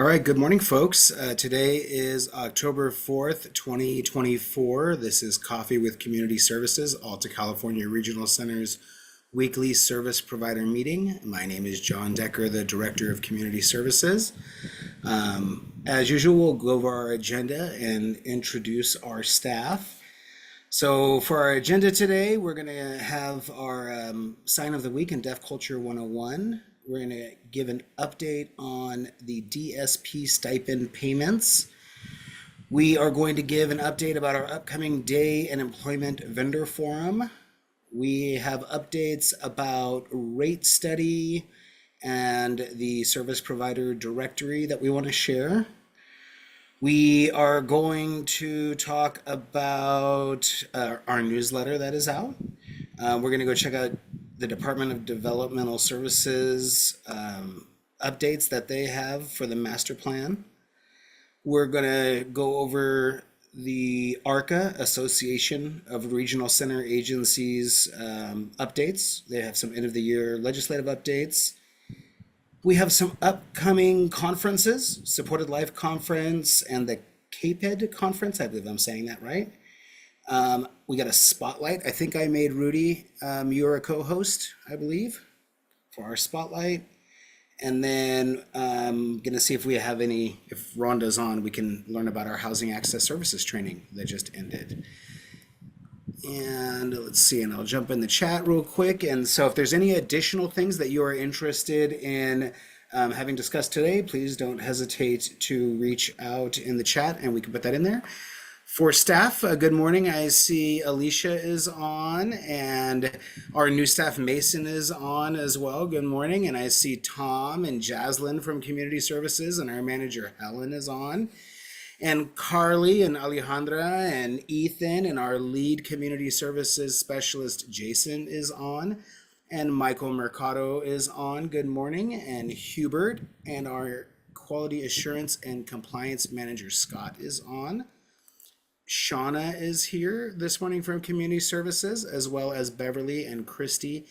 All right, good morning, folks. Today is October 4th, 2024. This is Coffee with Community Services, Alta California Regional Center's weekly service provider meeting. My name is John Decker, the Director of Community Services. As usual, we'll go over our agenda and introduce our staff. So, for our agenda today, we're going to have our sign of the week in Deaf Culture 101. We're going to give an update on the DSP stipend payments. We are going to give an update about our upcoming day and employment vendor forum. We have updates about rate study and the service provider directory that we want to share. We are going to talk about our newsletter that is out. We're going to go check out the Department of Developmental Services updates that they have for the master plan. We're going to go over the ARCA, Association of Regional Center Agencies updates. They have some end of the year legislative updates. We have some upcoming conferences, Supported Life Conference and the CAPED Conference. I believe I'm saying that right. We got a spotlight. I think I made Rudy you're a co-host, I believe, for our spotlight. And then I'm going to see if we have any, if Rhonda's on, we can learn about our housing access services training that just ended. And let's see, and I'll jump in the chat real quick. And so if there's any additional things that you are interested in having discussed today, please don't hesitate to reach out in the chat and we can put that in there. For staff, good morning. I see Alicia is on and our new staff Mason is on as well. Good morning. And I see Tom and Jaslyn from Community Services and our manager Helen is on. And Carly and Alejandra and Ethan and our lead community services specialist Jason is on. And Michael Mercado is on. Good morning. And Hubert and our quality assurance and compliance manager Scott is on. Shauna is here this morning from Community Services, as well as Beverly and Christy,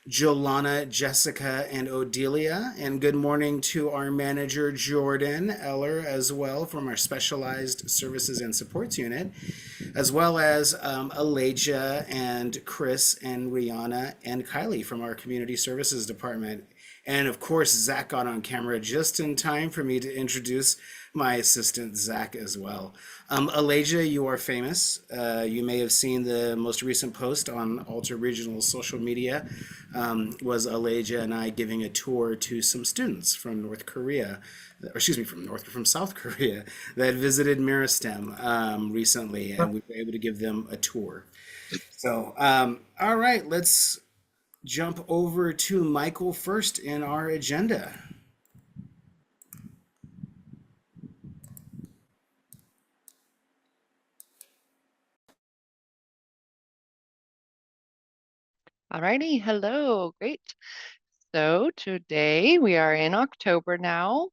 Jolana, Jessica, and Odelia. And good morning to our manager, Jordan Eller, as well, from our Specialized Services and Supports Unit, as well as Aleja and Chris and Rihanna and Kylie from our Community Services Department. And of course, Zach got on camera just in time for me to introduce my assistant, Zach, as well. Aleja, you are famous. You may have seen the most recent post on Alta Regional social media was Aleja and I giving a tour to some students from North Korea, or excuse me, from South Korea that visited Meristem recently, and we were able to give them a tour. So, all right, let's jump over to Michael first in our agenda. Alrighty, hello, great. So today we are in October now,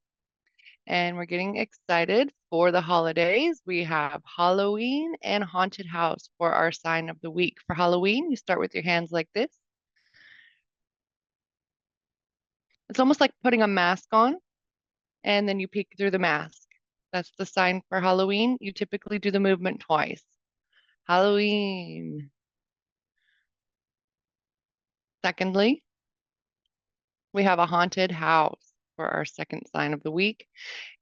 and we're getting excited for the holidays. We have Halloween and Haunted House for our sign of the week. For Halloween, you start with your hands like this. It's almost like putting a mask on, and then you peek through the mask. That's the sign for Halloween. You typically do the movement twice. Halloween. Secondly, we have a haunted house for our second sign of the week.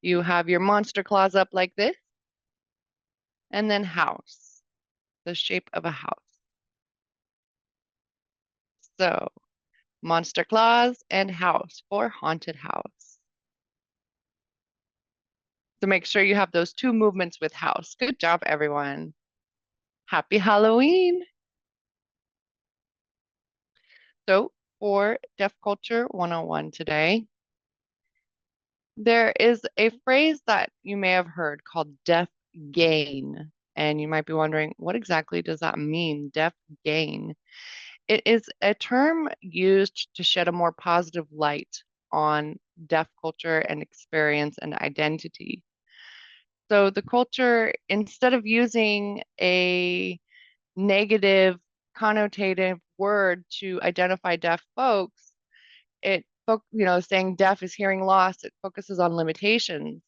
You have your monster claws up like this, and then house, the shape of a house. So monster claws and house for haunted house. So make sure you have those two movements with house. Good job, everyone. Happy Halloween. So for Deaf Culture 101 today, there is a phrase that you may have heard called deaf gain. And you might be wondering, what exactly does that mean, deaf gain? It is a term used to shed a more positive light on deaf culture and experience and identity. So the culture, instead of using a negative connotative word to identify deaf folks, it saying deaf is hearing loss, it focuses on limitations.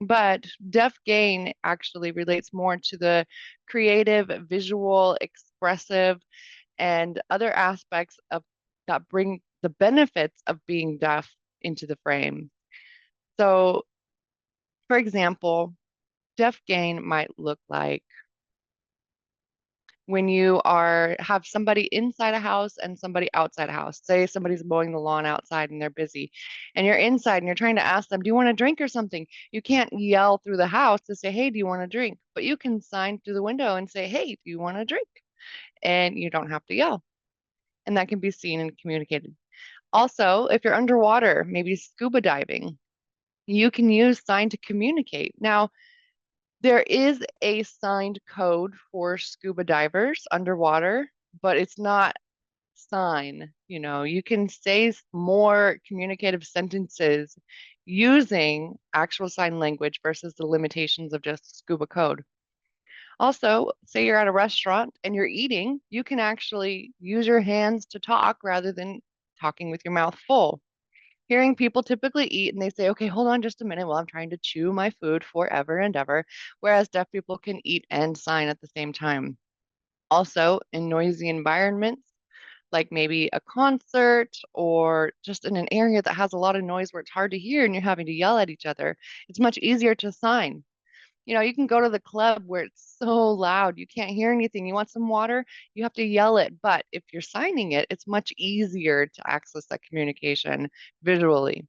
But deaf gain actually relates more to the creative, visual, expressive, and other aspects of that bring the benefits of being deaf into the frame. So, for example, deaf gain might look like when you have somebody inside a house and somebody outside a house. Say somebody's mowing the lawn outside and they're busy, and you're inside and you're trying to ask them, "Do you want a drink or something?" You can't yell through the house to say, "Hey, do you want a drink?" But you can sign through the window and say, "Hey, do you want a drink?" And you don't have to yell. And that can be seen and communicated. Also, if you're underwater, maybe scuba diving, you can use sign to communicate. Now, there is a signed code for scuba divers underwater, but it's not sign. You can say more communicative sentences using actual sign language versus the limitations of just scuba code. Also, say you're at a restaurant and you're eating, you can actually use your hands to talk rather than talking with your mouth full. Hearing people typically eat and they say, "Okay, hold on just a minute while I'm trying to chew my food forever and ever," whereas deaf people can eat and sign at the same time. Also, in noisy environments, like maybe a concert or just in an area that has a lot of noise where it's hard to hear and you're having to yell at each other, it's much easier to sign. You can go to the club where it's so loud, you can't hear anything. You want some water, you have to yell it. But if you're signing it, it's much easier to access that communication visually.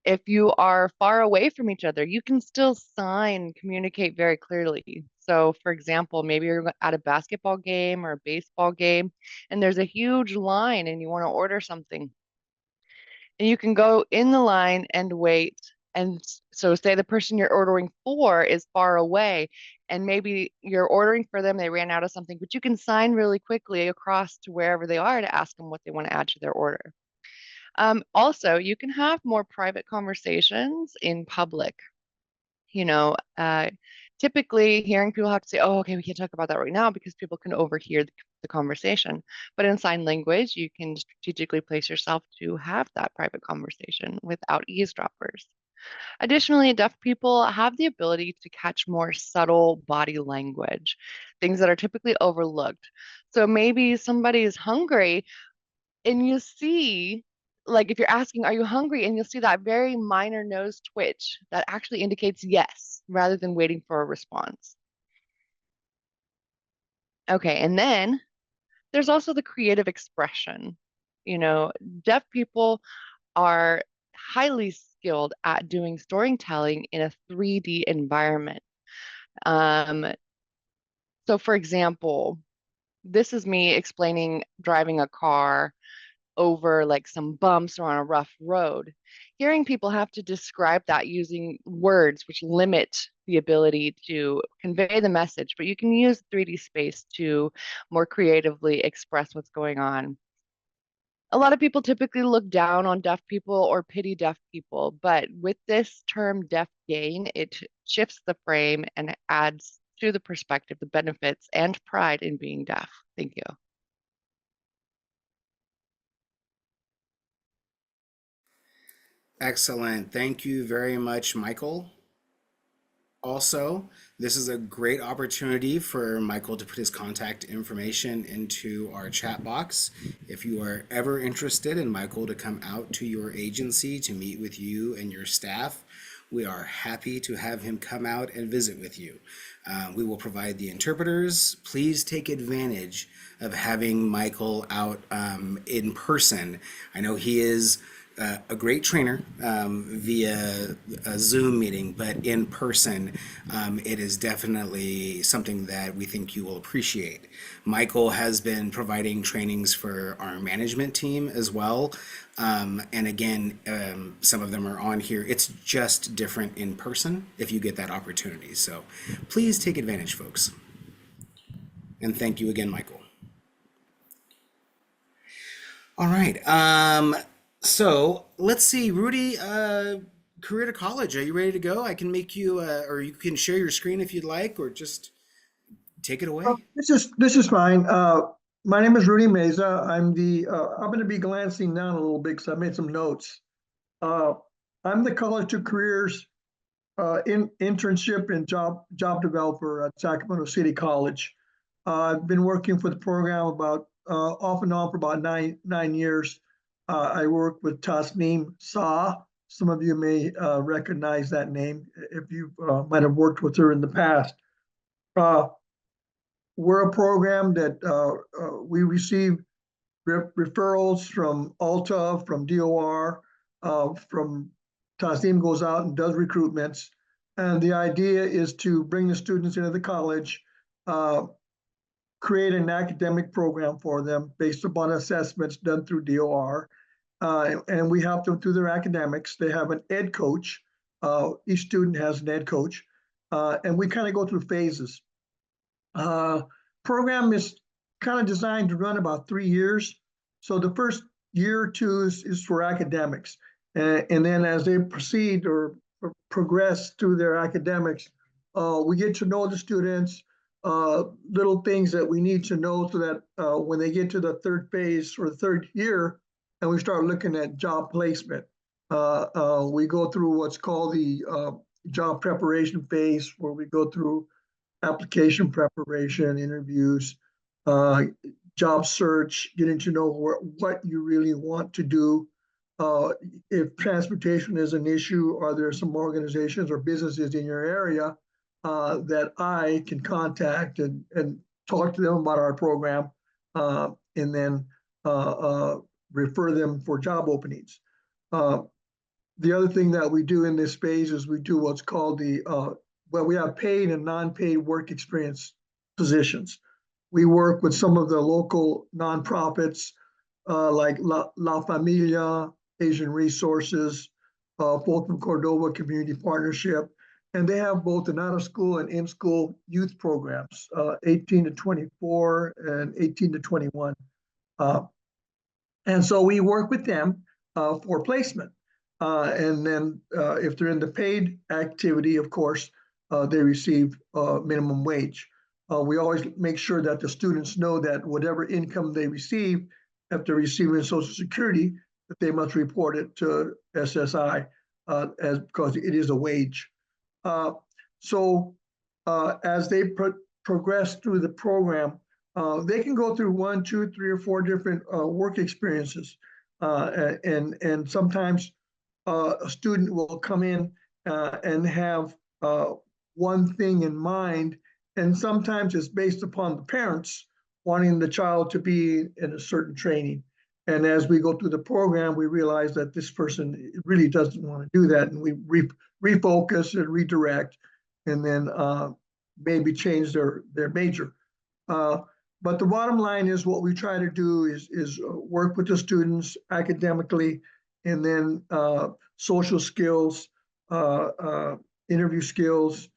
If you are far away from each other, you can still sign, communicate very clearly. So, for example, maybe you're at a basketball game or a baseball game, and there's a huge line and you want to order something. And you can go in the line and wait. And so, say the person you're ordering for is far away, and maybe you're ordering for them, they ran out of something, but you can sign really quickly across to wherever they are to ask them what they want to add to their order. Also, you can have more private conversations in public. You know, uh, Typically hearing people have to say, "Oh, okay, we can't talk about that right now," because people can overhear the conversation. But in sign language, you can strategically place yourself to have that private conversation without eavesdroppers. Additionally, deaf people have the ability to catch more subtle body language, things that are typically overlooked. So maybe somebody is hungry and you see, like if you're asking, "Are you hungry?" and you'll see that very minor nose twitch that actually indicates yes, rather than waiting for a response. Okay, and then there's also the creative expression. You know, Deaf people are highly skilled at doing storytelling in a 3D environment. Um, so for example, this is me explaining driving a car over like some bumps or on a rough road. Hearing people have to describe that using words, which limit the ability to convey the message, but you can use 3D space to more creatively express what's going on. A lot of people typically look down on deaf people or pity deaf people, but with this term deaf gain, it shifts the frame and adds to the perspective the benefits and pride in being deaf. Thank you. Excellent. Thank you very much, Michael. Also, this is a great opportunity for Michael to put his contact information into our chat box. If you are ever interested in Michael to come out to your agency to meet with you and your staff, we are happy to have him come out and visit with you. We will provide the interpreters. Please take advantage of having Michael out in person. I know he is a great trainer via a Zoom meeting, but in person, it is definitely something that we think you will appreciate. Michael has been providing trainings for our management team as well. And again, some of them are on here. It's just different in person if you get that opportunity. So please take advantage, folks. And thank you again, Michael. All right. So let's see, Rudy, career to college. Are you ready to go? I can make you, or you can share your screen if you'd like, or just take it Oh, away. this is fine. My name is Rudy Meza. I'm going to be glancing down a little bit because I made some notes. Uh, I'm the College to Careers internship and job developer at Sacramento City College. I've been working for the program about off and on for about nine years. I work with Tasneem Sa. Some of you may recognize that name if you might have worked with her in the past. Uh, we're a program that we receive referrals from Alta, from DOR, from Tasneem goes out and does recruitments. And the idea is to bring the students into the college, create an academic program for them based upon assessments done through DOR. And we help them through their academics. They have an ed coach. Each student has an ed coach. And we kind of go through phases. Program is kind of designed to run about 3 years. So the first year or two is for academics. And then as they proceed or progress through their academics, we get to know the students, little things that we need to know so that when they get to the third phase or the third year, and we start looking at job placement, we go through what's called the job preparation phase, where we go through application preparation, interviews, job search, getting to know what you really want to do. If transportation is an issue, are there some organizations or businesses in your area that I can contact and talk to them about our program, and then refer them for job openings. The other thing that we do in this phase is we do what's called we have paid and non-paid work experience positions. We work with some of the local nonprofits like La Familia, Asian Resources, Fulton Cordova Community Partnership, and they have both an out-of-school and in-school youth programs, 18 to 24 and 18 to 21. And so we work with them for placement. And then if they're in the paid activity, of course, they receive minimum wage. We always make sure that the students know that whatever income they receive, if they're receiving Social Security, that they must report it to SSI because it is a wage. So as they progress through the program, they can go through 1, 2, 3, or 4 different work experiences. And sometimes a student will come in and have one thing in mind, and sometimes it's based upon the parents wanting the child to be in a certain training. And as we go through the program, we realize that this person really doesn't want to do that, and we refocus and redirect, and then maybe change their major. But the bottom line is what we try to do is work with the students academically, and then social skills, interview skills,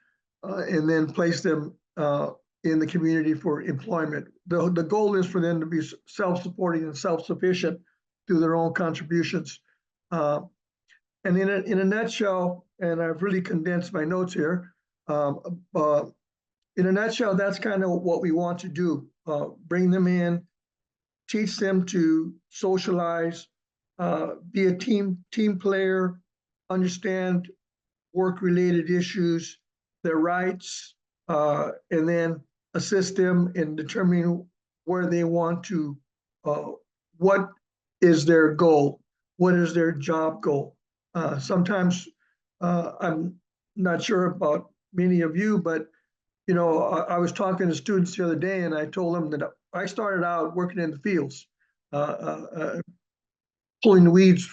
and then place them in the community for employment. The goal is for them to be self-supporting and self-sufficient through their own contributions. And in a nutshell, and I've really condensed my notes here, in a nutshell, that's kind of what we want to do. Bring them in, teach them to socialize, be a team player, understand work-related issues, their rights, and then assist them in determining where they want to, what is their goal, what is their job goal. Sometimes I'm not sure about many of you, but you know, I was talking to students the other day, and I told them that I started out working in the fields, pulling the weeds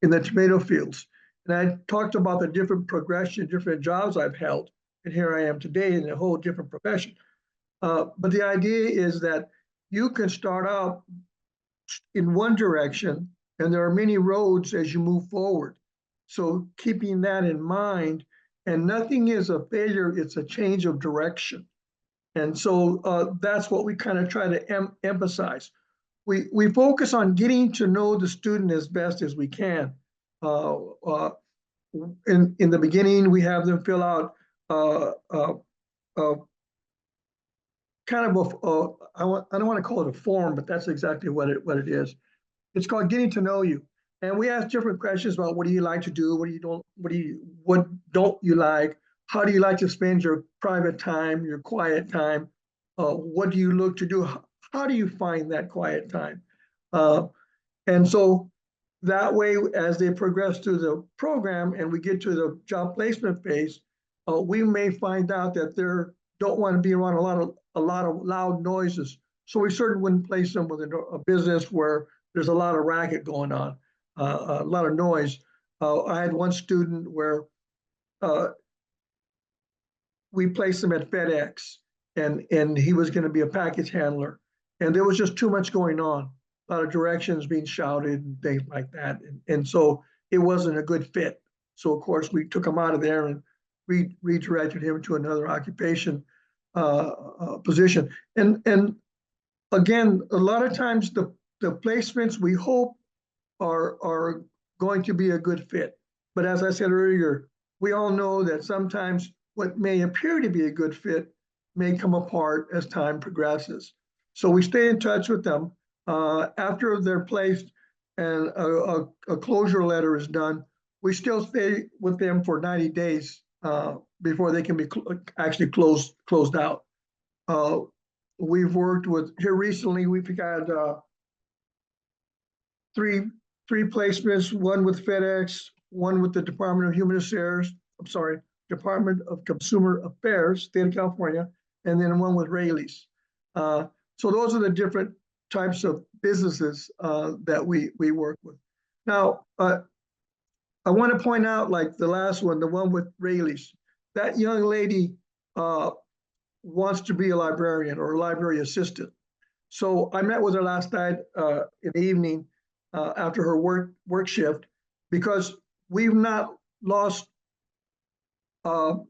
in the tomato fields. And I talked about the different progression, different jobs I've held. And here I am today in a whole different profession. But the idea is that you can start out in one direction, and there are many roads as you move forward. So keeping that in mind, and nothing is a failure, it's a change of direction. And so that's what we kind of try to emphasize. We focus on getting to know the student as best as we can. In the beginning, we have them fill out kind kind of I don't want to call it a form, but that's exactly what it is. It's called Getting to Know You. And we ask different questions about what do you like to do, what don't you like, how do you like to spend your private time, your quiet time, what do you look to do, how do you find that quiet time? And so that way, as they progress through the program and we get to the job placement phase, we may find out that they don't want to be around a lot of loud noises. So we certainly wouldn't place them within a business where there's a lot of racket going on, a lot of noise. I had one student where we placed him at FedEx, and he was going to be a package handler, and there was just too much going on, a lot of directions being shouted and things like that, and so it wasn't a good fit. So of course we took him out of there and redirected him to another occupation position. And again, a lot of times the placements we hope are going to be a good fit. But as I said earlier, we all know that sometimes what may appear to be a good fit may come apart as time progresses. So we stay in touch with them. After they're placed and a closure letter is done, we still stay with them for 90 days before they can be actually closed out. We've worked with, here recently, we've had three placements, one with FedEx, one with the Department of Consumer Affairs, State of California, and then one with Raley's. So those are the different types of businesses that we work with. Now, I want to point out, like the last one, the one with Raley's, that young lady wants to be a librarian or a library assistant. So I met with her last night in the evening after her work shift, because we've not lost her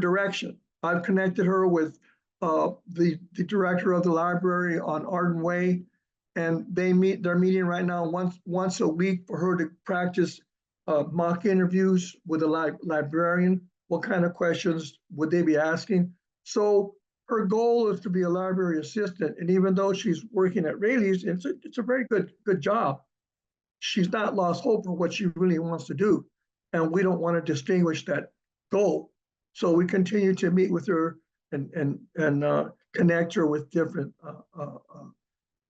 direction. I've connected her with the director of the library on Arden Way, and they're meeting right now once a week for her to practice mock interviews with a librarian. What kind of questions would they be asking? So her goal is to be a library assistant, and even though she's working at Raley's, it's a very good job. She's not lost hope for what she really wants to do, and we don't want to distinguish that goal. So we continue to meet with her and connect her with different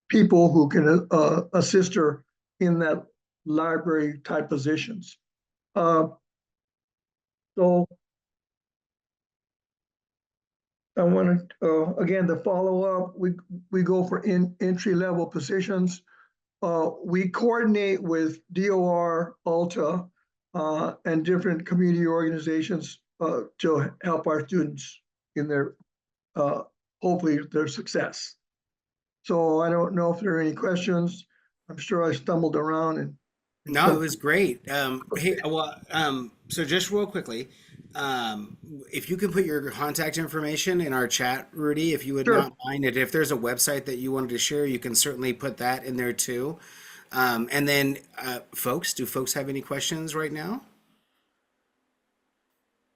people who can assist her in that library type positions. So I want to, again, the follow-up, we go for entry-level positions. We coordinate with DOR, ALTA, and different community organizations to help our students in their, hopefully, their success. So I don't know if there are any questions. I'm sure I stumbled around and. No, it was great. Hey, well, so just real quickly, if you can put your contact information in our chat, Rudy, if you would Sure. not mind it. If there's a website that you wanted to share, you can certainly put that in there too. And then, do folks have any questions right now?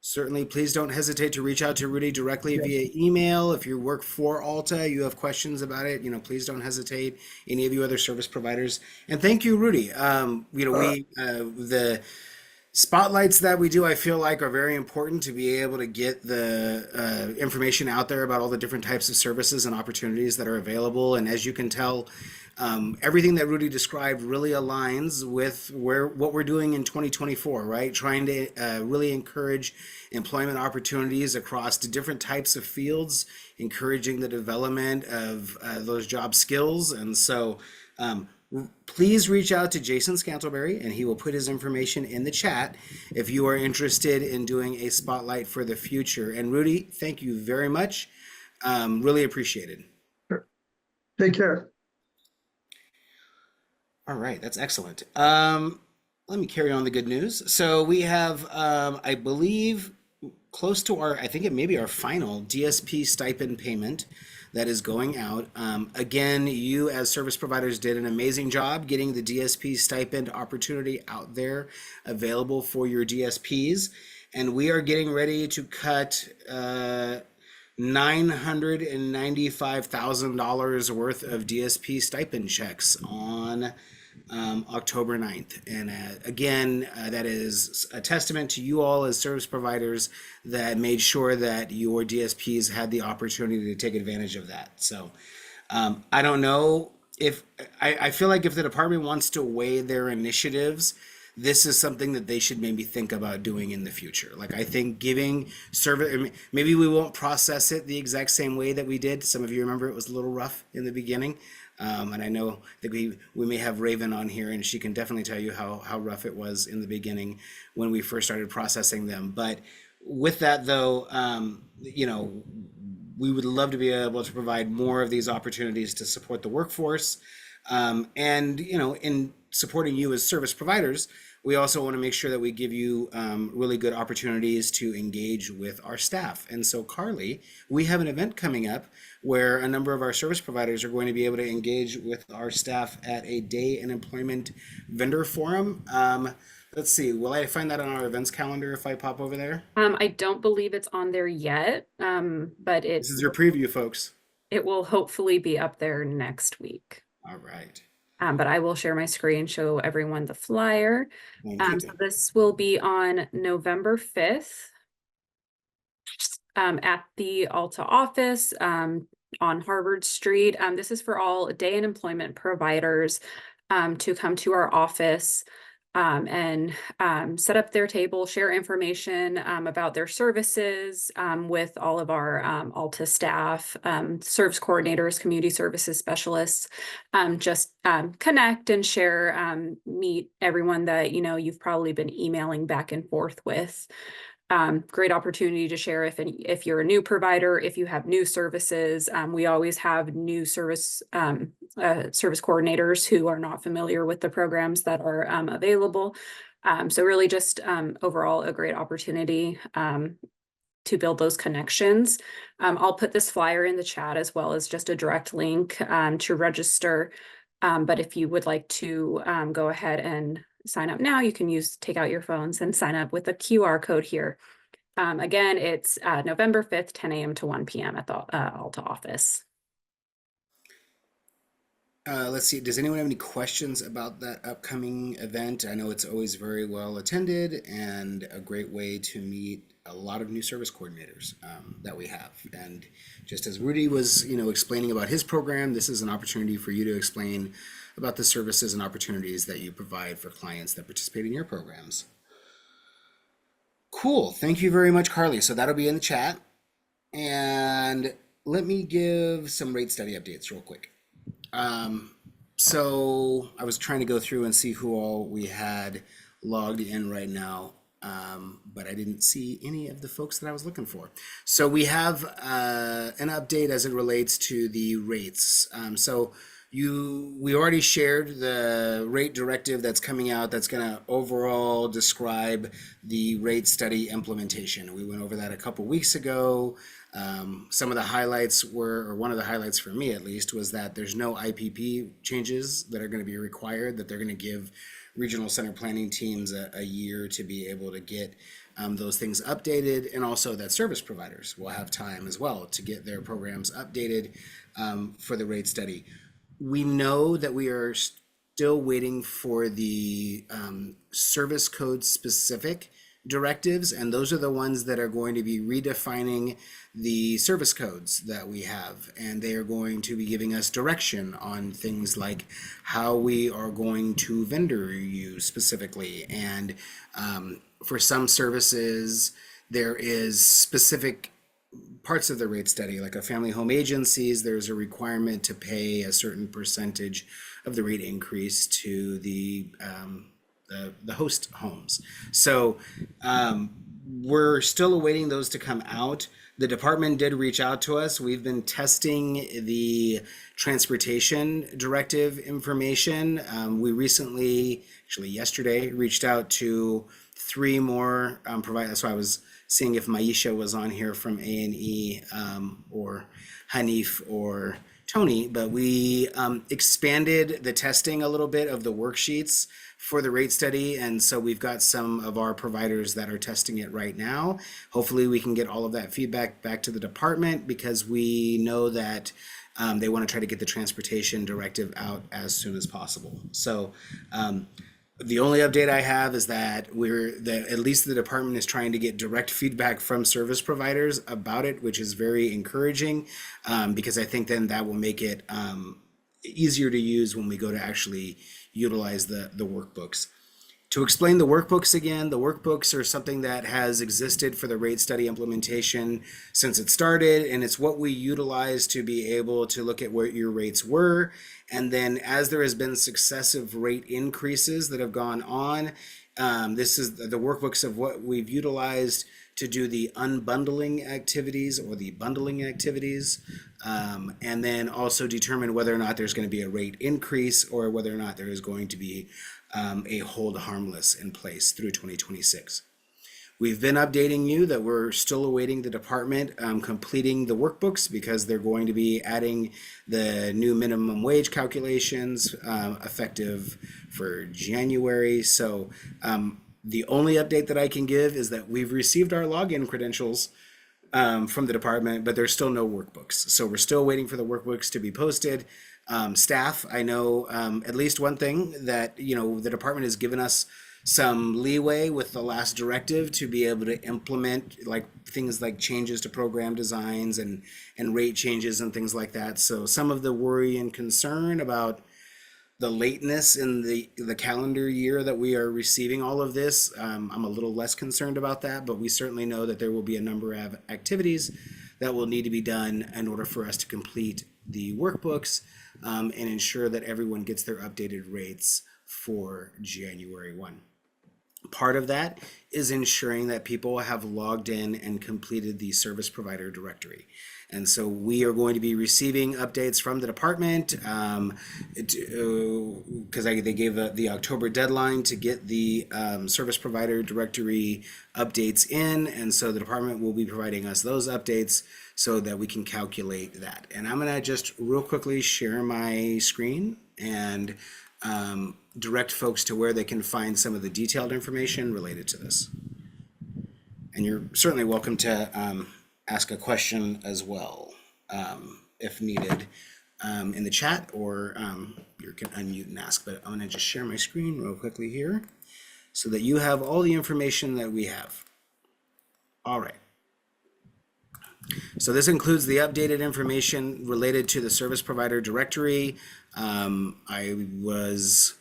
Certainly, please don't hesitate to reach out to Rudy directly Yes. via email. If you work for Alta, you have questions about it, please don't hesitate. Any of you other service providers. And thank you, Rudy. The spotlights that we do, I feel like, are very important to be able to get the information out there about all the different types of services and opportunities that are available. And as you can tell, everything that Rudy described really aligns with what we're doing in 2024, right? Trying to really encourage employment opportunities across the different types of fields, encouraging the development of those job skills. And so please reach out to Jason Scantlebury, and he will put his information in the chat if you are interested in doing a spotlight for the future. And Rudy, thank you very much. Really appreciate it. Take care. All right, that's excellent. Let me carry on the good news. So we have, I believe, close to I think it may be our final DSP stipend payment that is going out. Again, you as service providers did an amazing job getting the DSP stipend opportunity out there available for your DSPs. And we are getting ready to cut $995,000 worth of DSP stipend checks on October 9th. And again, that is a testament to you all as service providers that made sure that your DSPs had the opportunity to take advantage of that. So I don't know if I feel like if the department wants to weigh their initiatives, this is something that they should maybe think about doing in the future. Like I think giving service, maybe we won't process it the exact same way that we did. Some of you remember it was a little rough in the beginning. And I know that we may have Raven on here, and she can definitely tell you how rough it was in the beginning when we first started processing them. But with that, though, we would love to be able to provide more of these opportunities to support the workforce. And, in supporting you as service providers, we also want to make sure that we give you really good opportunities to engage with our staff. And so, Carly, we have an event coming up where a number of our service providers are going to be able to engage with our staff at a day in employment vendor forum. Let's see, will I find that on our events calendar if I pop over there? I don't believe it's on there yet, but This is your preview, folks. it will hopefully be up there next week. All right. But I will share my screen, show everyone the flyer. Thank you. So this will be on November 5th at the Alta office on Harvard Street. This is for all day and employment providers to come to our office and set up their table, share information about their services with all of our Alta staff, service coordinators, community services specialists, just connect and share, meet everyone that, you've probably been emailing back and forth with. Great opportunity to share if you're a new provider, if you have new services. We always have new service coordinators who are not familiar with the programs that are available. So really just overall a great opportunity to build those connections. I'll put this flyer in the chat as well as just a direct link to register. But if you would like to go ahead and sign up now, you can take out your phones and sign up with the QR code here. Again, it's November 5th, 10 a.m. to 1 p.m. at the Alta office. Let's see, does anyone have any questions about that upcoming event? I know it's always very well attended and a great way to meet a lot of new service coordinators that we have. And just as Rudy was, explaining about his program, this is an opportunity for you to explain about the services and opportunities that you provide for clients that participate in your programs. Cool. Thank you very much, Carly. So that'll be in the chat. And let me give some rate study updates real quick. So I was trying to go through and see who all we had logged in right now, but I didn't see any of the folks that I was looking for. So we have an update as it relates to the rates. We already shared the rate directive that's coming out that's going to overall describe the rate study implementation. We went over that a couple weeks ago. Some of the highlights or one of the highlights for me at least, was that there's no IPP changes that are going to be required, that they're going to give regional center planning teams a year to be able to get those things updated, and also that service providers will have time as well to get their programs updated for the rate study. We know that we are still waiting for the service code specific directives, and those are the ones that are going to be redefining the service codes that we have, and they are going to be giving us direction on things like how we are going to vendor you specifically. And for some services, there is specific parts of the rate study, like a family home agencies, there's a requirement to pay a certain percentage of the rate increase to the host homes. So we're still awaiting those to come out. The department did reach out to us. We've been testing the transportation directive information. We recently, actually yesterday, reached out to 3 more providers. That's why I was seeing if Maisha was on here from A&E or Hanif or Tony, but we expanded the testing a little bit of the worksheets for the rate study, and so we've got some of our providers that are testing it right now. Hopefully we can get all of that feedback back to the department, because we know that they want to try to get the transportation directive out as soon as possible. So the only update I have is that at least the department is trying to get direct feedback from service providers about it, which is very encouraging, because I think then that will make it easier to use when we go to actually utilize the workbooks. To explain the workbooks again, the workbooks are something that has existed for the rate study implementation since it started, and it's what we utilize to be able to look at what your rates were. And then as there has been successive rate increases that have gone on, this is the workbooks of what we've utilized to do the unbundling activities or the bundling activities, and then also determine whether or not there's going to be a rate increase or whether or not there is going to be a hold harmless in place through 2026. We've been updating you that we're still awaiting the department completing the workbooks, because they're going to be adding the new minimum wage calculations effective for January. So the only update that I can give is that we've received our login credentials from the department, but there's still no workbooks. So we're still waiting for the workbooks to be posted. Staff, I know at least one thing that, the department has given us some leeway with the last directive to be able to implement things like changes to program designs and rate changes and things like that. So some of the worry and concern about the lateness in the calendar year that we are receiving all of this, I'm a little less concerned about that, but we certainly know that there will be a number of activities that will need to be done in order for us to complete the workbooks and ensure that everyone gets their updated rates for January 1. Part of that is ensuring that people have logged in and completed the service provider directory. And so we are going to be receiving updates from the department because they gave the October deadline to get the service provider directory updates in. And so the department will be providing us those updates so that we can calculate that. And I'm going to just real quickly share my screen and direct folks to where they can find some of the detailed information related to this. And you're certainly welcome to ask a question as well, if needed, in the chat, or you can unmute and ask. But I'm going to just share my screen real quickly here so that you have all the information that we have. All right. So this includes the updated information related to the service provider directory. I was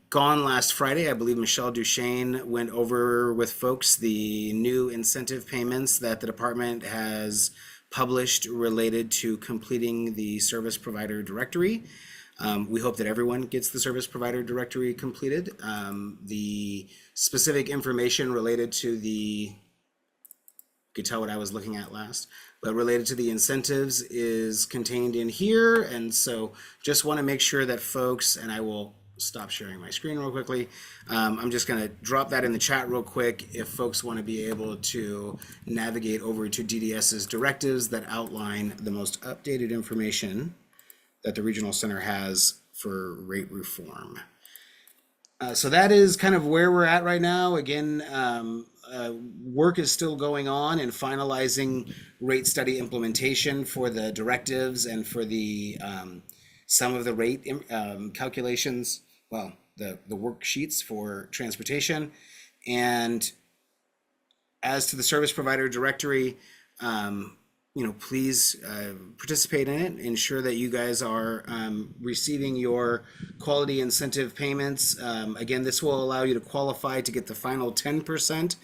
gone last Friday. I believe Michelle Duchesne went over with folks the new incentive payments that the department has published related to completing the service provider directory. We hope that everyone gets the service provider directory completed. The specific information related to the, you could tell what I was looking at last, but related to the incentives is contained in here. And so just want to make sure that folks, and I will stop sharing my screen real quickly. I'm just going to drop that in the chat real quick if folks want to be able to navigate over to DDS's directives that outline the most updated information that the Regional Center has for rate reform. So that is kind of where we're at right now. Again, work is still going on in finalizing rate study implementation for the directives and for the some of the rate calculations, well, the worksheets for transportation. And as to the service provider directory, please participate in it. Ensure that you guys are receiving your quality incentive payments. Again, this will allow you to qualify to get the final 10%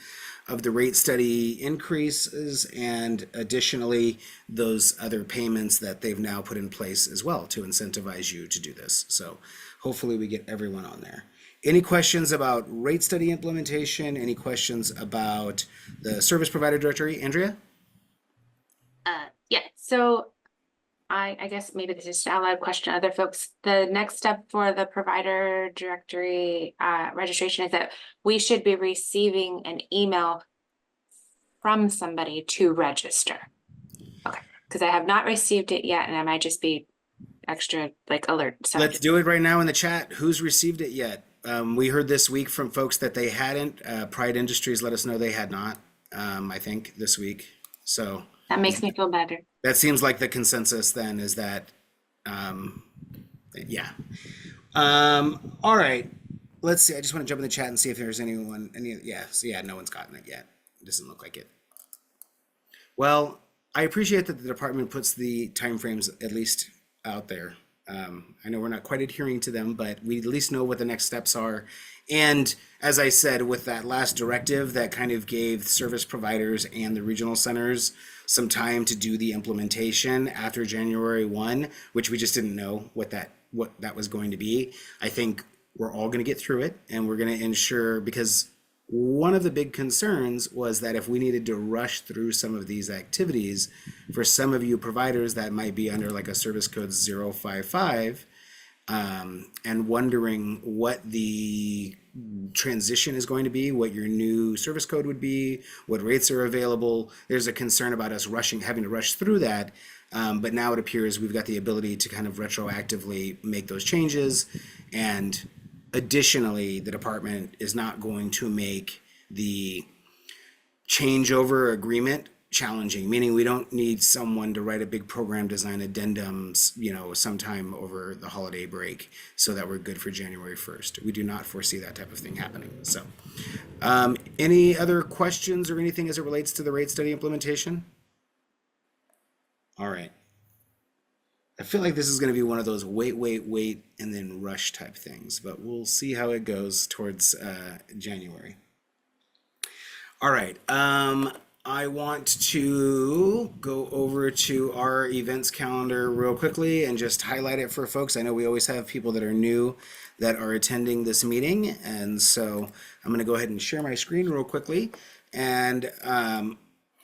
of the rate study increases, and additionally those other payments that they've now put in place as well to incentivize you to do this. So hopefully we get everyone on there. Any questions about rate study implementation? Any questions about the service provider directory? Andrea? Yeah, so I guess maybe this is just an out loud question to other folks. The next step for the provider directory registration is that we should be receiving an email from somebody to register. Okay, because I have not received it yet, and I might just be extra alert. So Let's do it right now in the chat. Who's received it yet? We heard this week from folks that they hadn't. Pride Industries let us know they had not, I think, this week. So That makes me feel better. that seems like the consensus then is that, um, yeah. All right. Let's see. I just want to jump in the chat and see if there's anyone, yeah. So yeah, no one's gotten it yet. It doesn't look like it. Well, I appreciate that the department puts the timeframes at least out there. I know we're not quite adhering to them, but we at least know what the next steps are. And as I said, with that last directive that kind of gave service providers and the regional centers some time to do the implementation after January 1, which we just didn't know what that was going to be. I think we're all going to get through it, and we're going to ensure, because one of the big concerns was that if we needed to rush through some of these activities, for some of you providers that might be under like a service code 055, and wondering what the transition is going to be, what your new service code would be, what rates are available. There's a concern about us having to rush through that. But now it appears we've got the ability to kind of retroactively make those changes. And additionally, the department is not going to make the changeover agreement challenging, meaning we don't need someone to write a big program design addendums, sometime over the holiday break so that we're good for January 1st. We do not foresee that type of thing happening. So any other questions or anything as it relates to the rate study implementation? All right. I feel like this is going to be one of those wait, and then rush type things, but we'll see how it goes towards January. All right. I want to go over to our events calendar real quickly and just highlight it for folks. I know we always have people that are new that are attending this meeting, and so I'm going to go ahead and share my screen real quickly and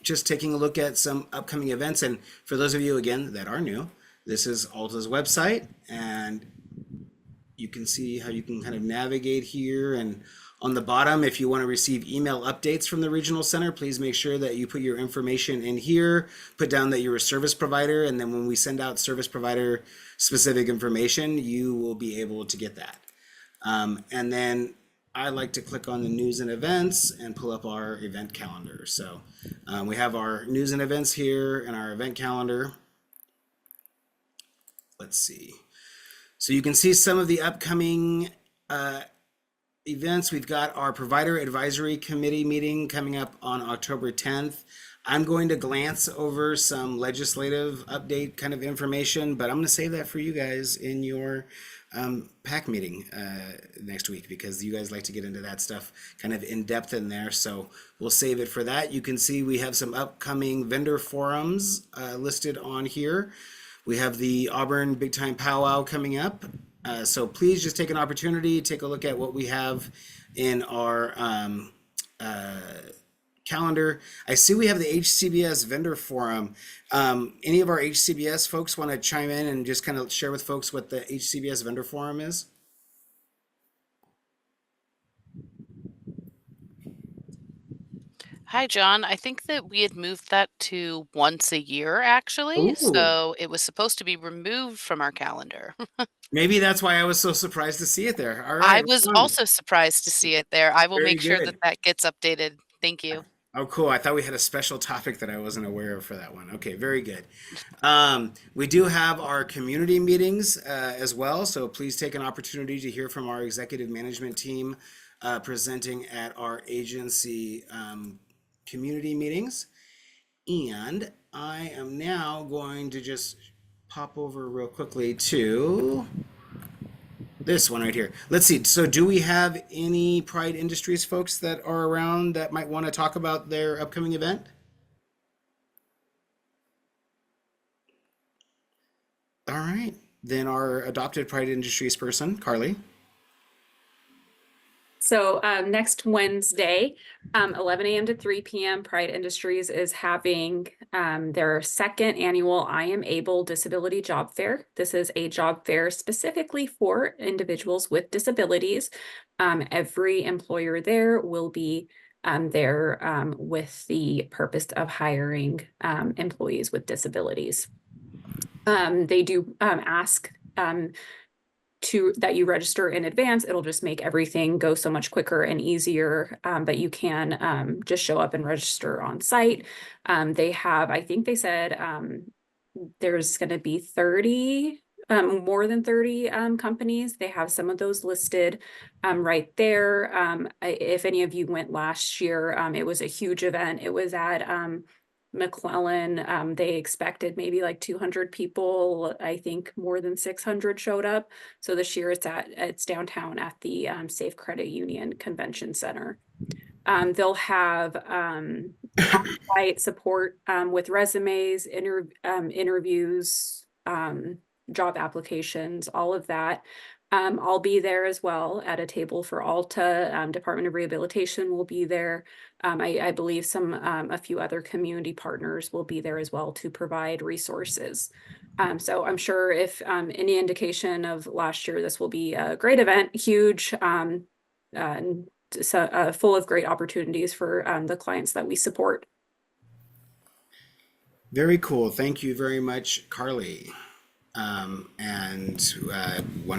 just taking a look at some upcoming events. And for those of you, again, that are new, this is Alta's website, and you can see how you can kind of navigate here. And on the bottom, if you want to receive email updates from the regional center, please make sure that you put your information in here, put down that you're a service provider, and then when we send out service provider specific information, you will be able to get that. And then I like to click on the news and events and pull up our event calendar. So we have our news and events here and our event calendar. Let's see. So you can see some of the upcoming events. We've got our Provider Advisory Committee meeting coming up on October 10th. I'm going to glance over some legislative update kind of information, but I'm going to save that for you guys in your PAC meeting next week, because you guys like to get into that stuff kind of in depth in there. So we'll save it for that. You can see we have some upcoming vendor forums listed on here. We have the Auburn Big Time Powwow coming up. So please just take an opportunity, take a look at what we have in our calendar. I see we have the HCBS vendor forum. Any of our HCBS folks want to chime in and just kind of share with folks what the HCBS vendor forum is? Hi, John. I think that we had moved that to once a year, actually. Ooh. So it was supposed to be removed from our calendar. Maybe that's why I was so surprised to see it there. All I right. was fun. also surprised to see it there. I will Very make sure good. that that gets updated. Thank you. Oh, cool. I thought we had a special topic that I wasn't aware of for that one. Okay, very good. We do have our community meetings as well, so please take an opportunity to hear from our executive management team presenting at our agency community meetings. And I am now going to just pop over real quickly to this one right here. Let's see. So do we have any Pride Industries folks that are around that might want to talk about their upcoming event? All right. Then our adopted Pride Industries person, Carly. So next Wednesday, 11 a.m. to 3 p.m., Pride Industries is having their second annual I Am Able Disability Job Fair. This is a job fair specifically for individuals with disabilities. Every employer there will be there with the purpose of hiring employees with disabilities. They do ask that you register in advance. It'll just make everything go so much quicker and easier. But you can just show up and register on site. They have, I think they said there's going to be 30, more than 30 companies. They have some of those listed right there. If any of you went last year, it was a huge event. It was at McClellan. They expected maybe like 200 people. I think more than 600 showed up. So this year it's downtown at the Safe Credit Union Convention Center. They'll have on-site support with resumes, interviews, job applications, all of that. I'll be there as well at a table for Alta. Department of Rehabilitation will be there. I believe a few other community partners will be there as well to provide resources. So I'm sure if any indication of last year, this will be a great event, huge, full of great opportunities for the clients that we support. Very cool. Thank you very much, Carly. Want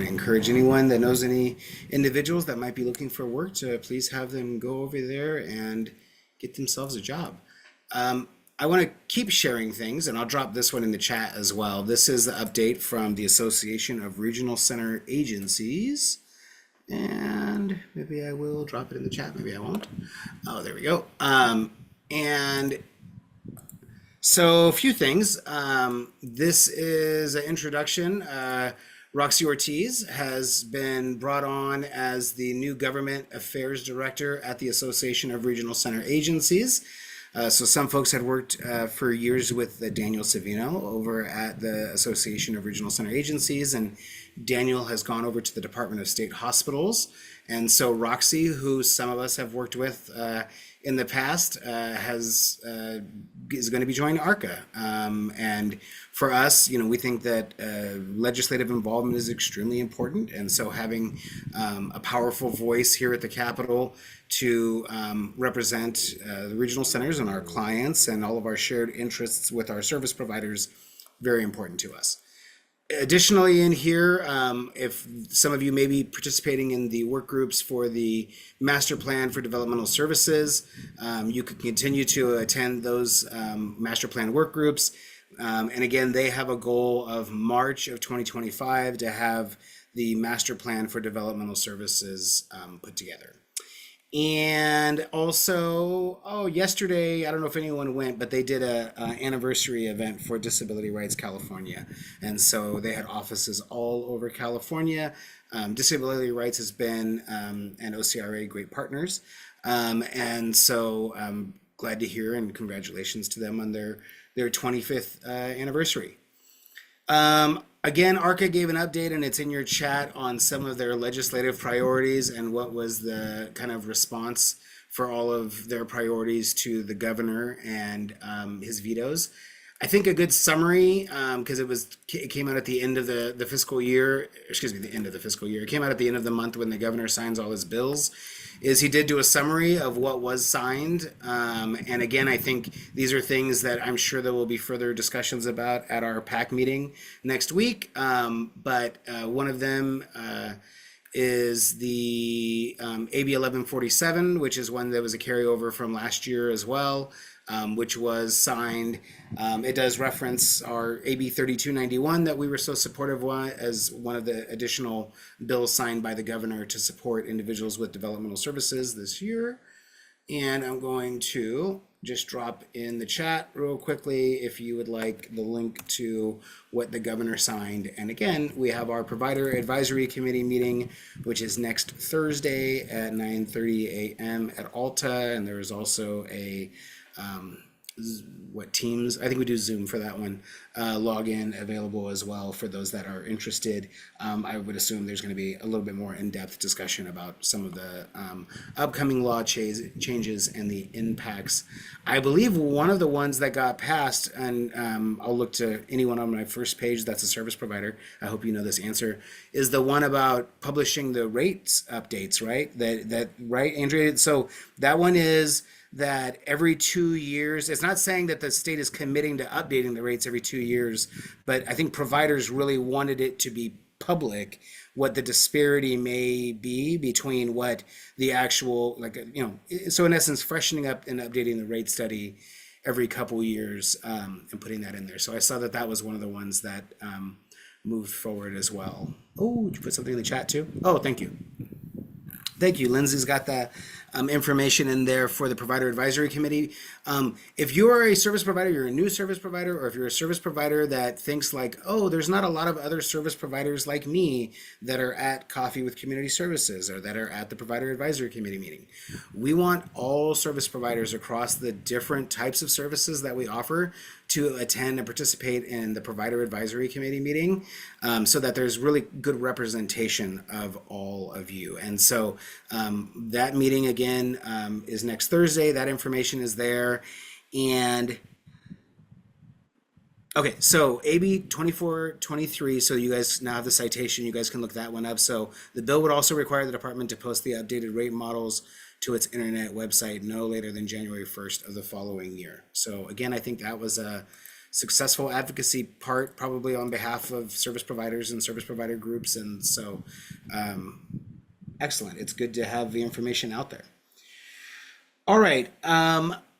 to encourage anyone that knows any individuals that might be looking for work to please have them go over there and get themselves a job. I want to keep sharing things, and I'll drop this one in the chat as well. This is the update from the Association of Regional Center Agencies. And maybe I will drop it in the chat, maybe I won't. Oh, there we go. And so a few things. This is an introduction. Roxy Ortiz has been brought on as the new Government Affairs Director at the Association of Regional Center Agencies. So some folks had worked for years with Daniel Savino over at the Association of Regional Center Agencies, and Daniel has gone over to the Department of State Hospitals. And so Roxy, who some of us have worked with in the past, is going to be joining ARCA. And for us, we think that legislative involvement is extremely important. And so having a powerful voice here at the Capitol to represent the regional centers and our clients and all of our shared interests with our service providers, very important to us. Additionally, in here, if some of you may be participating in the work groups for the Master Plan for Developmental Services, you can continue to attend those Master Plan work groups. And again, they have a goal of March of 2025 to have the Master Plan for Developmental Services put together. And also, yesterday, I don't know if anyone went, but they did an anniversary event for Disability Rights California. And so they had offices all over California. Disability Rights has been and OCRA great partners. And so I'm glad to hear, and congratulations to them on their 25th anniversary. Again, ARCA gave an update, and it's in your chat, on some of their legislative priorities and what was the kind of response for all of their priorities to the governor and his vetoes. I think a good summary, because it came out at the end of the fiscal year, the end of the fiscal year. It came out at the end of the month when the governor signs all his bills, is he did do a summary of what was signed. And again, I think these are things that I'm sure there will be further discussions about at our PAC meeting next week. But one of them is the AB 1147, which is one that was a carryover from last year as well. Which was signed. It does reference our AB 3291 that we were so supportive of as one of the additional bills signed by the governor to support individuals with developmental services this year. And I'm going to just drop in the chat real quickly if you would like the link to what the governor signed. And again, we have our Provider Advisory Committee meeting, which is next Thursday at 9:30 a.m. at Alta. And there is also a Teams, I think we do Zoom for that one, login available as well for those that are interested. I would assume there's going to be a little bit more in-depth discussion about some of the upcoming law changes and the impacts. I believe one of the ones that got passed, and I'll look to anyone on my first page that's a service provider, I hope you know this answer, is the one about publishing the rates updates, right? That right, Andrea? So that one is that every 2 years, it's not saying that the state is committing to updating the rates every 2 years, but I think providers really wanted it to be public what the disparity may be between what the actual, so in essence, freshening up and updating the rate study every couple years, and putting that in there. So I saw that that was one of the ones that moved forward as well. Oh, did you put something in the chat too? Oh, thank you. Thank you. Lindsay's got the information in there for the Provider Advisory Committee. If you're a service provider, you're a new service provider, or if you're a service provider that thinks like, oh, there's not a lot of other service providers like me that are at Coffee with Community Services or that are at the Provider Advisory Committee meeting. We want all service providers across the different types of services that we offer to attend and participate in the Provider Advisory Committee meeting, so that there's really good representation of all of you. And so that meeting again is next Thursday. That information is there. And okay, so AB 2423, so you guys now have the citation, you guys can look that one up. So the bill would also require the department to post the updated rate models to its internet website no later than January 1st of the following year. So again, I think that was a successful advocacy part, probably on behalf of service providers and service provider groups. And so excellent. It's good to have the information out there. All right.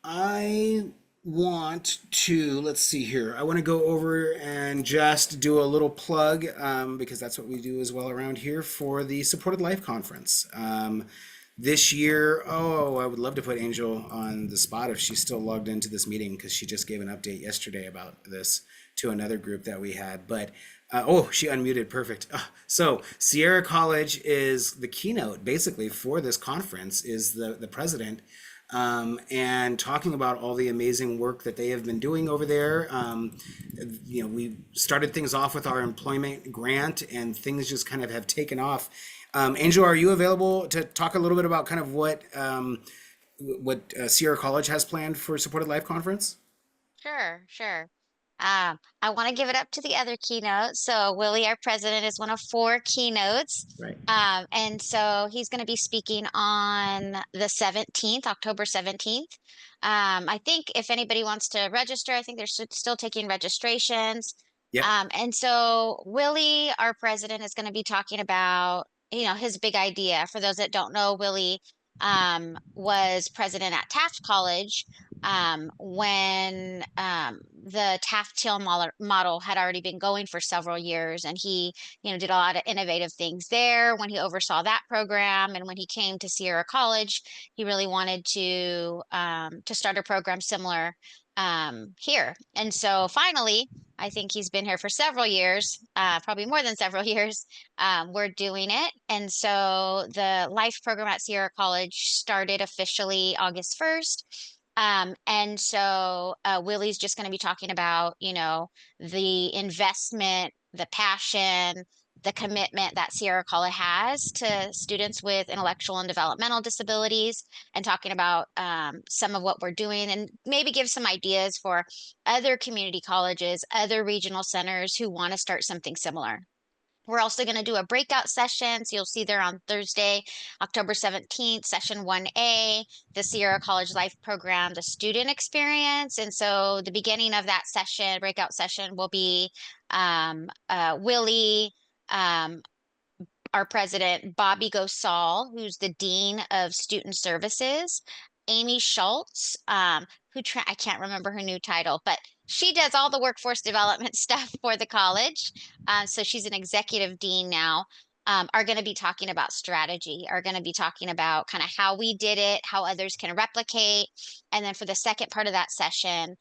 I want to, let's see here. I want to go over and just do a little plug, because that's what we do as well around here, for the Supported Life Conference. This year, oh, I would love to put Angel on the spot if she's still logged into this meeting, because she just gave an update yesterday about this to another group that we had. But oh, she unmuted. Perfect. So Sierra College is the keynote basically for this conference, is the president, and talking about all the amazing work that they have been doing over there. We started things off with our employment grant, and things just kind of have taken off. Angel, are you available to talk a little bit about kind of what Sierra College has planned for Supported Life Conference? Sure. I want to give it up to the other keynote. So Willie, our president, is one of 4 keynotes. Right. And so he's going to be speaking on the 17th, October 17th. I think if anybody wants to register, I think they're still taking registrations. Yeah. And so Willie, our president, is going to be talking about, his big idea. For those that don't know, Willie was president at Taft College when the Taft-Till model had already been going for several years, and he, did a lot of innovative things there when he oversaw that program. And when he came to Sierra College, he really wanted to start a program similar here. And so finally, I think he's been here for several years, probably more than several years. We're doing it. And so the life program at Sierra College started officially August 1st. And so Willie's just going to be talking about, the investment, the passion, the commitment that Sierra College has to students with intellectual and developmental disabilities, and talking about some of what we're doing, and maybe give some ideas for other community colleges, other regional centers who want to start something similar. We're also going to do a breakout session. So you'll see there on Thursday, October 17th, session 1A, the Sierra College Life Program, the student experience. And so the beginning of that session, breakout session, will be Willie, our president, Bobby Gosal, who's the Dean of Student Services, Amy Schultz, I can't remember her new title, but she does all the workforce development stuff for the college. So she's an executive dean now. Are going to be talking about strategy, are going to be talking about kind of how we did it, how others can replicate. And then for the second part of that session,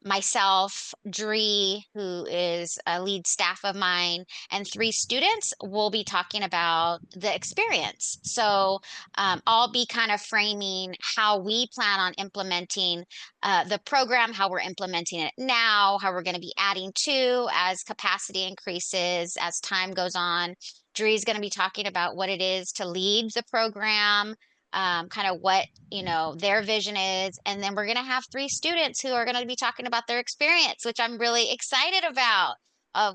myself, Dree, who is a lead staff of mine, and 3 students will be talking about the experience. So I'll be kind of framing how we plan on implementing the program, how we're implementing it now, how we're going to be adding to as capacity increases, as time goes on. Dree's going to be talking about what it is to lead the program, kind of what, their vision is. And then we're going to have 3 students who are going to be talking about their experience, which I'm really excited about.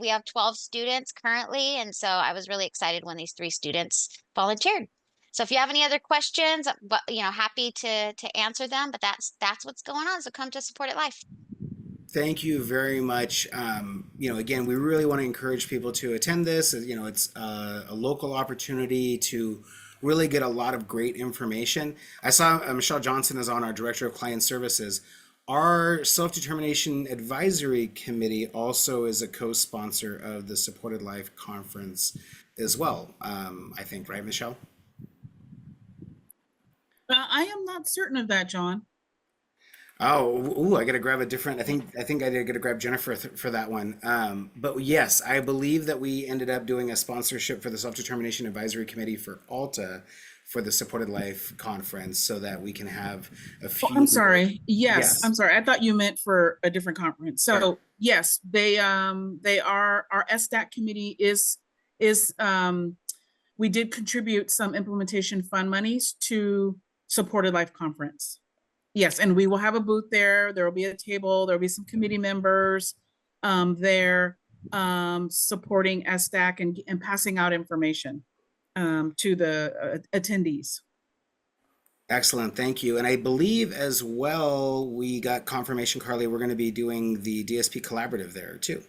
We have 12 students currently. And so I was really excited when these 3 students volunteered. So if you have any other questions, happy to answer them, but that's what's going on. So come to Supported Life. thank you very much. Again, we really want to encourage people to attend this. It's a local opportunity to really get a lot of great information. I saw Michelle Johnson is on, our Director of Client Services. Our Self-Determination Advisory Committee also is a co-sponsor of the Supported Life Conference as well. I think, right, Michelle? I am not certain of that, John. Oh, ooh, I gotta grab a different. I think I did gotta grab Jennifer for that one. But yes, I believe that we ended up doing a sponsorship for the Self-Determination Advisory Committee for Alta for the Supported Life Conference, so that we can have a Oh, few. I'm sorry. Yes, Yes. I'm sorry. I thought you meant for a different conference. Sure. So yes, they are, our SDAC committee is we did contribute some implementation fund monies to Supported Life Conference. Yes, and we will have a booth there. There will be a table. There will be some committee members there supporting SDAC and passing out information to the attendees. Excellent, thank you. And I believe as well, we got confirmation, Carly, we're going to be doing the DSP Collaborative there too.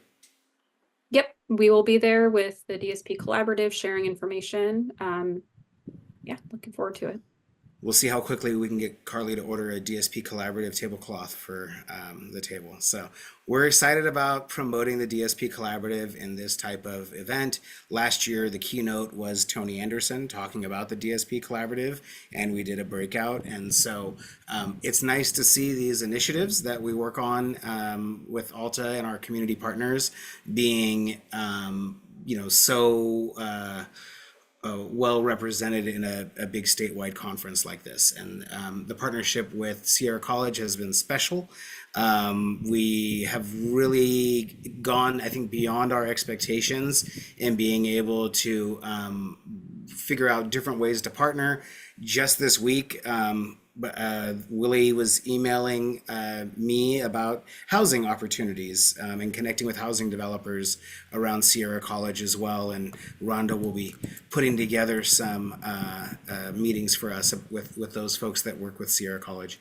Yep, we will be there with the DSP Collaborative, sharing information. Yeah, looking forward to it. We'll see how quickly we can get Carly to order a DSP Collaborative tablecloth for the table. So we're excited about promoting the DSP Collaborative in this type of event. Last year, the keynote was Tony Anderson talking about the DSP Collaborative, and we did a breakout. And so it's nice to see these initiatives that we work on with Alta and our community partners being, so well represented in a big statewide conference like this. And the partnership with Sierra College has been special. We have really gone, I think, beyond our expectations in being able to figure out different ways to partner. Just this week, Willie was emailing me about housing opportunities and connecting with housing developers around Sierra College as well. And Rhonda will be putting together some meetings for us with those folks that work with Sierra College.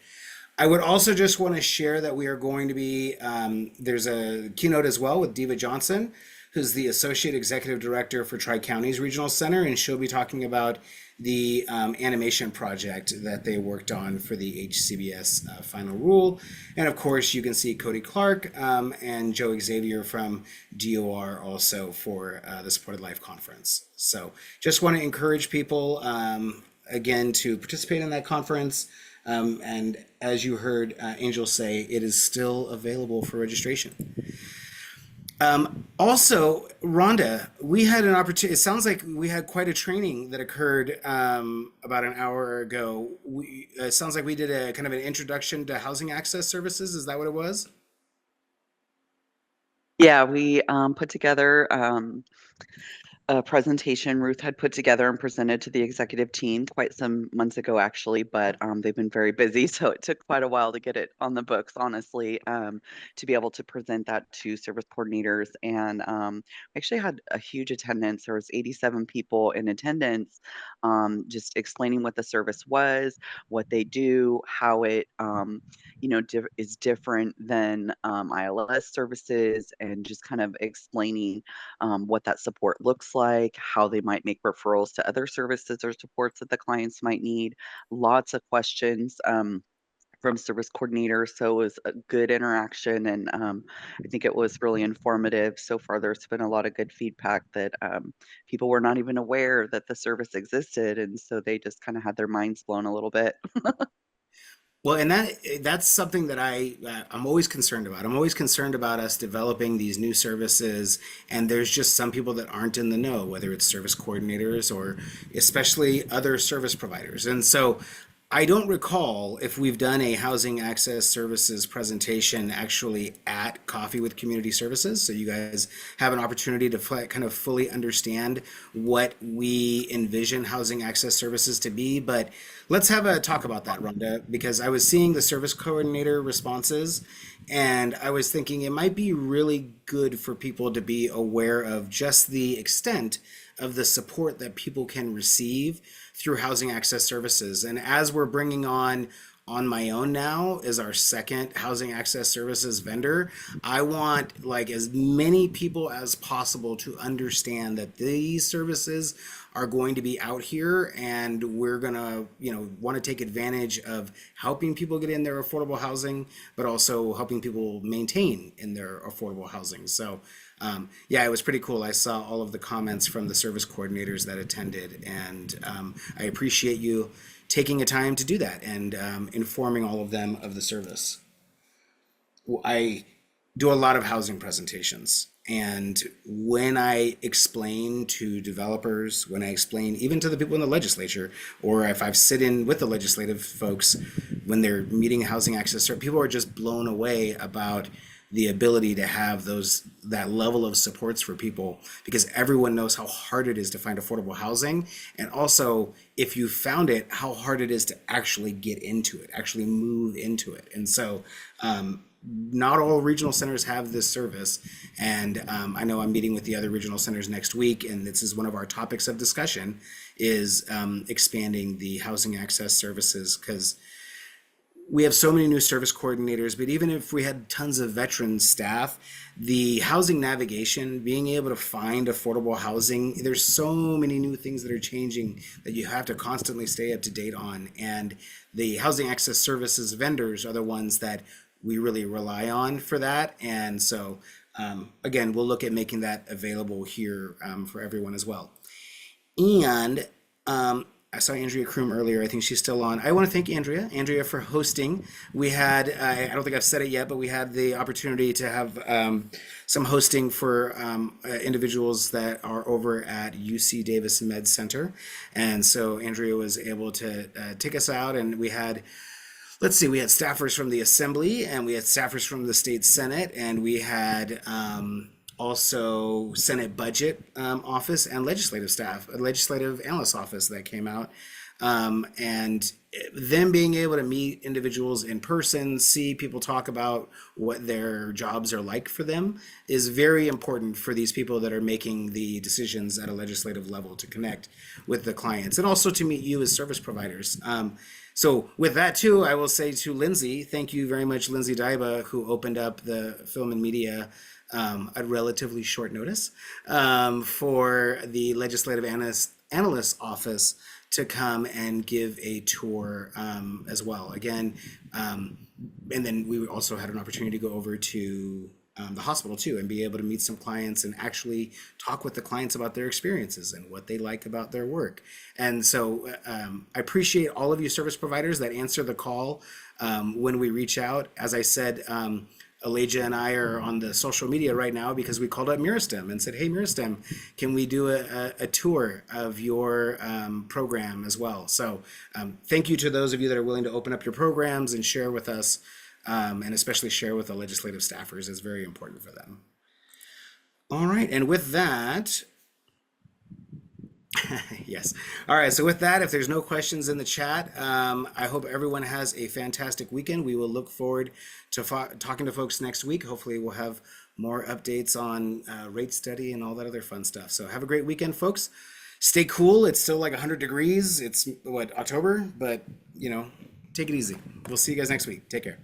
I would also just want to share that we are going to be, there's a keynote as well with Diva Johnson, who's the Associate Executive Director for Tri-Counties Regional Center, and she'll be talking about the animation project that they worked on for the HCBS final rule. And of course, you can see Cody Clark and Joe Xavier from DOR also for the Supported Life Conference. So just want to encourage people, again, to participate in that conference. And as you heard Angel say, it is still available for registration. Also, Rhonda, we had an opportunity. It sounds like we had quite a training that occurred about an hour ago. It sounds like we did a kind of an introduction to housing access services. Is that what it was? Yeah, we put together a presentation Ruth had put together and presented to the executive team quite some months ago, actually, but they've been very busy, so it took quite a while to get it on the books, honestly, to be able to present that to service coordinators. And we actually had a huge attendance. There was 87 people in attendance, just explaining what the service was, what they do, how it is different than ILS services, and just kind of explaining what that support looks like, how they might make referrals to other services or supports that the clients might need. Lots of questions from service coordinators. So it was a good interaction, and I think it was really informative. So far, there's been a lot of good feedback that people were not even aware that the service existed, and so they just kind of had their minds blown a little bit. Well, and that's something that I'm always concerned about. I'm always concerned about us developing these new services, and there's just some people that aren't in the know, whether it's service coordinators or especially other service providers. And so I don't recall if we've done a housing access services presentation actually at Coffee with Community Services. So you guys have an opportunity to kind of fully understand what we envision housing access services to be. But let's have a talk about that, Rhonda, because I was seeing the service coordinator responses, and I was thinking it might be really good for people to be aware of just the extent of the support that people can receive through housing access services. And as we're bringing on on my own now as our second housing access services vendor. I want like as many people as possible to understand that these services are going to be out here, and we're gonna, want to take advantage of helping people get in their affordable housing, but also helping people maintain in their affordable housing. So yeah, it was pretty cool. I saw all of the comments from the service coordinators that attended, and I appreciate you taking a time to do that and informing all of them of the service. I do a lot of housing presentations, and when I explain to developers, when I explain even to the people in the legislature, or if I've sit in with the legislative folks when they're meeting housing access, people are just blown away about the ability to have that level of supports for people, because everyone knows how hard it is to find affordable housing, and also if you found it, how hard it is to actually get into it, actually move into it. And so not all regional centers have this service, and I know I'm meeting with the other regional centers next week, and this is one of our topics of discussion, is expanding the housing access services, because we have so many new service coordinators, but even if we had tons of veteran staff, the housing navigation, being able to find affordable housing, there's so many new things that are changing that you have to constantly stay up to date on. And the housing access services vendors are the ones that we really rely on for that. And so, again, we'll look at making that available here for everyone as well. And I saw Andrea Kroom earlier. I think she's still on. I want to thank Andrea for hosting. We had, I don't think I've said it yet, but we had the opportunity to have some hosting for individuals that are over at UC Davis Med Center. And so Andrea was able to take us out, and we had, let's see, we had staffers from the Assembly, and we had staffers from the State Senate, and we had also Senate Budget Office and legislative staff, a legislative analyst office that came out. And them being able to meet individuals in person, see people talk about what their jobs are like for them, is very important for these people that are making the decisions at a legislative level to connect with the clients, and also to meet you as service providers. So with that too, I will say to Lindsay, thank you very much, Lindsay Daiba, who opened up the Film and Media at relatively short notice for the legislative analyst office to come and give a tour as well. Again, and then we also had an opportunity to go over to the hospital too, and be able to meet some clients and actually talk with the clients about their experiences and what they like about their work. And so I appreciate all of you service providers that answer the call when we reach out. As I said, Elijah and I are on the social media right now because we called up Miristem and said, hey, Miristem, can we do a tour of your program as well? So thank you to those of you that are willing to open up your programs and share with us, and especially share with the legislative staffers. Is very important for them. All right, and with that, yes. All right, so with that, if there's no questions in the chat, I hope everyone has a fantastic weekend. We will look forward to talking to folks next week. Hopefully we'll have more updates on rate study and all that other fun stuff. So have a great weekend, folks. Stay cool. It's still like 100 degrees. It's what, October, but take it easy. We'll see you guys next week. Take care.